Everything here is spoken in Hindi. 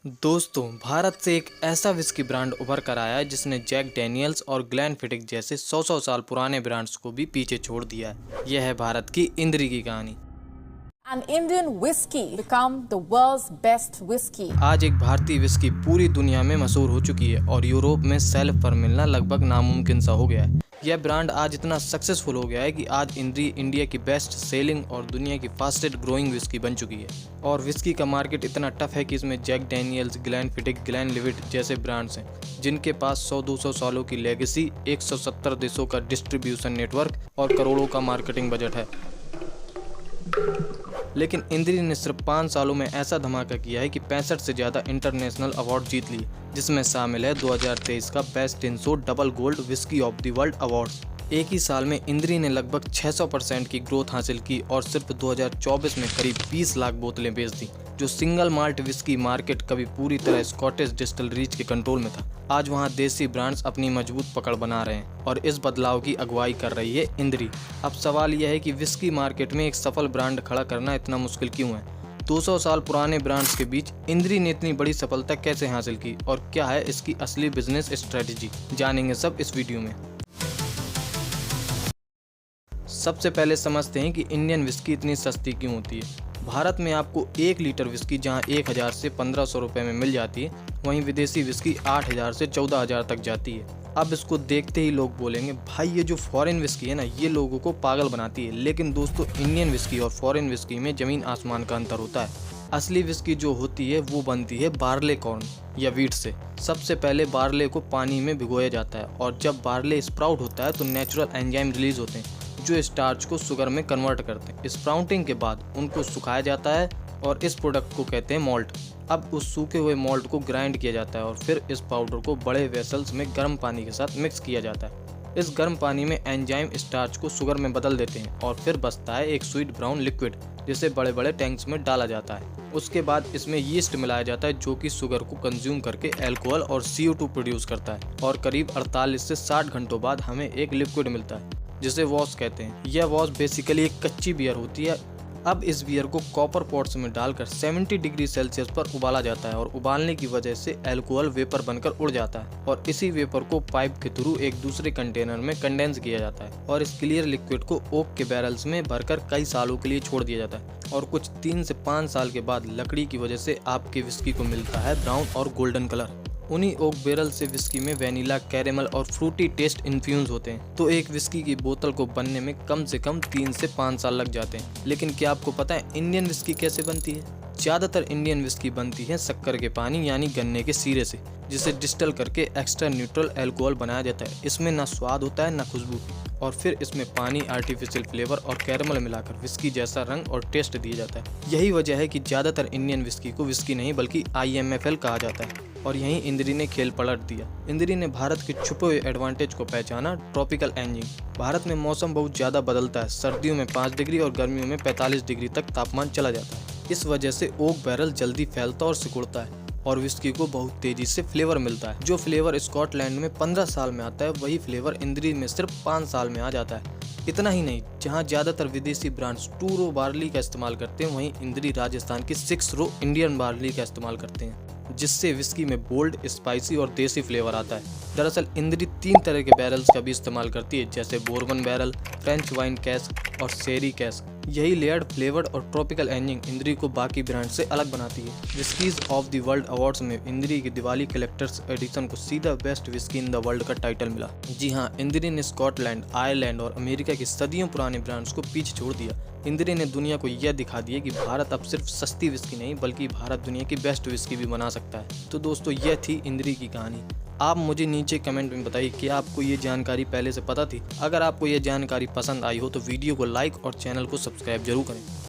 दोस्तों, भारत से एक ऐसा विस्की ब्रांड उभर कर आया है जिसने जैक डैनियल्स और ग्लेनफिडिक जैसे 100 साल पुराने ब्रांड्स को भी पीछे छोड़ दिया है। यह है भारत की इंद्री की कहानी। An Indian whiskey become the world's best whiskey. आज एक भारतीय विस्की पूरी दुनिया में मशहूर हो चुकी है और यूरोप में शेल्फ पर मिलना लगभग नामुमकिन सा हो गया है। यह ब्रांड आज इतना सक्सेसफुल हो गया है कि आज इंद्री इंडिया की बेस्ट सेलिंग और दुनिया की फास्टेस्ट ग्रोइंग विस्की बन चुकी है। और विस्की का मार्केट इतना टफ है कि इसमें जैक डैनियल्स, ग्लेनफिडिक, ग्लेनलिवेट जैसे ब्रांड्स हैं जिनके पास 100-200 सालों की लेगेसी, 170 देशों का डिस्ट्रीब्यूशन नेटवर्क और करोड़ों का मार्केटिंग बजट है। लेकिन इंद्री ने सिर्फ 5 सालों में ऐसा धमाका किया है कि 65 से ज़्यादा इंटरनेशनल अवार्ड जीत लिए, जिसमें शामिल है 2023 का best in show double gold whisky of the world awards. एक ही साल में इंद्री ने लगभग 600% की ग्रोथ हासिल की और सिर्फ 2024 में करीब 20 लाख बोतलें बेच दी, जो सिंगल माल्ट विस्की मार्केट कभी पूरी तरह स्कॉटिश डिस्टिलरीज के कंट्रोल में था। आज वहां देसी ब्रांड्स अपनी मजबूत पकड़ बना रहे हैं और इस बदलाव की अगुवाई कर रही है इंद्री। अब सवाल यह है कि विस्की मार्केट में एक सफल ब्रांड खड़ा करना इतना मुश्किल क्यों है? 200 साल पुराने ब्रांड्स के बीच इंद्री ने इतनी बड़ी सफलता कैसे हासिल की और क्या है इसकी असली बिजनेस स्ट्रेटेजी, जानेंगे सब इस वीडियो में। सबसे पहले समझते हैं कि इंडियन विस्की इतनी सस्ती क्यों होती है। भारत में आपको 1 लीटर विस्की जहां 1000 से 1500 रुपए में मिल जाती है, वहीं विदेशी विस्की 8000 से 14000 तक जाती है। अब इसको देखते ही लोग बोलेंगे, भाई ये जो फॉरेन विस्की है ना, ये लोगों को पागल बनाती है। लेकिन दोस्तों, इंडियन विस्की और फॉरेन विस्की में जमीन आसमान का अंतर होता है। असली विस्की जो होती है वो बनती है बार्ले कॉर्न या वीट से। सबसे पहले बार्ले को पानी में भिगोया जाता है और जब बार्ले स्प्राउट होता है तो नेचुरल एंजाइम रिलीज होते हैं जो स्टार्च को शुगर में कन्वर्ट करते हैं। स्प्राउटिंग के बाद उनको सुखाया जाता है और इस प्रोडक्ट को कहते हैं मॉल्ट। अब उस सूखे हुए मॉल्ट को ग्राइंड किया जाता है और फिर इस पाउडर को बड़े वेसल्स में गर्म पानी के साथ मिक्स किया जाता है। इस गर्म पानी में एंजाइम स्टार्च को शुगर में बदल देते हैं और फिर बचता है एक स्वीट ब्राउन लिक्विड, जिसे बड़े बड़े टैंक्स में डाला जाता है। उसके बाद इसमें यीस्ट मिलाया जाता है जो कि शुगर को कंज्यूम करके अल्कोहल और CO2 प्रोड्यूस करता है और करीब 48 से 60 घंटों बाद हमें एक लिक्विड मिलता है जिसे वॉश कहते हैं। यह वॉश बेसिकली एक कच्ची बियर होती है। अब इस बियर को कॉपर पॉट्स में डालकर 70 डिग्री सेल्सियस पर उबाला जाता है और उबालने की वजह से अल्कोहल वेपर बनकर उड़ जाता है और इसी वेपर को पाइप के थ्रू एक दूसरे कंटेनर में कंडेंस किया जाता है और इस क्लियर लिक्विड को ओक के बैरल्स में भरकर कई सालों के लिए छोड़ दिया जाता है और कुछ 3 से 5 साल के बाद लकड़ी की वजह से आपके विस्की को मिलता है ब्राउन और गोल्डन कलर। उन्हीं ओक बैरल से विस्की में वैनिला, कैरेमल और फ्रूटी टेस्ट इन्फ्यूज होते हैं। तो एक विस्की की बोतल को बनने में कम से कम 3 से 5 साल लग जाते हैं। लेकिन क्या आपको पता है इंडियन विस्की कैसे बनती है? ज़्यादातर इंडियन विस्की बनती है शक्कर के पानी यानी गन्ने के सीरे से, जिसे डिस्टिल करके एक्स्ट्रा न्यूट्रल अल्कोहल बनाया जाता है। इसमें ना स्वाद होता है ना खुशबू, और फिर इसमें पानी, आर्टिफिशियल फ्लेवर और कैरमल मिलाकर विस्की जैसा रंग और टेस्ट दिया जाता है। यही वजह है कि ज़्यादातर इंडियन विस्की को विस्की नहीं बल्कि IMFL कहा जाता है और यहीं इंद्री ने खेल पलट दिया। इंद्री ने भारत के छुपे हुए एडवांटेज को पहचाना, ट्रॉपिकल एजिंग। भारत में मौसम बहुत ज़्यादा बदलता है। सर्दियों में 5 डिग्री और गर्मियों में 45 डिग्री तक तापमान चला जाता है। इस वजह से ओक बैरल जल्दी फैलता और सिकुड़ता है और विस्की को बहुत तेजी से फ्लेवर मिलता है। जो फ्लेवर स्कॉटलैंड में 15 साल में आता है, वही फ्लेवर इंद्री में सिर्फ 5 साल में आ जाता है। इतना ही नहीं, जहां ज़्यादातर विदेशी ब्रांड्स 2 रो बार्ली का इस्तेमाल करते हैं, वहीं इंद्री राजस्थान की 6 रो इंडियन बार्ली का इस्तेमाल करते हैं, जिससे विस्की में बोल्ड, स्पाइसी और देसी फ्लेवर आता है। दरअसल इंद्री 3 तरह के बैरल्स का भी इस्तेमाल करती है, जैसे बोर्बन बैरल, फ्रेंच वाइन कैस्क और शेरी कैस्क। यही लेयर्ड, फ्लेवर्ड और ट्रॉपिकल एजिंग इंद्री को बाकी ब्रांड से अलग बनाती है। Whiskeys of the world awards में इंद्री की दिवाली कलेक्टर्स एडिशन को सीधा best whisky in the world का टाइटल मिला। जी हाँ, इंद्री ने स्कॉटलैंड, आयरलैंड और अमेरिका के सदियों पुराने ब्रांड्स को पीछे छोड़ दिया। इंद्री ने दुनिया को यह दिखा दिया कि भारत अब सिर्फ सस्ती विस्की नहीं बल्कि भारत दुनिया की बेस्ट विस्की भी बना सकता है। तो दोस्तों, यह थी इंद्री की कहानी। आप मुझे नीचे कमेंट में बताइए कि आपको ये जानकारी पहले से पता थी। अगर आपको ये जानकारी पसंद आई हो तो वीडियो को लाइक और चैनल को सब्सक्राइब जरूर करें।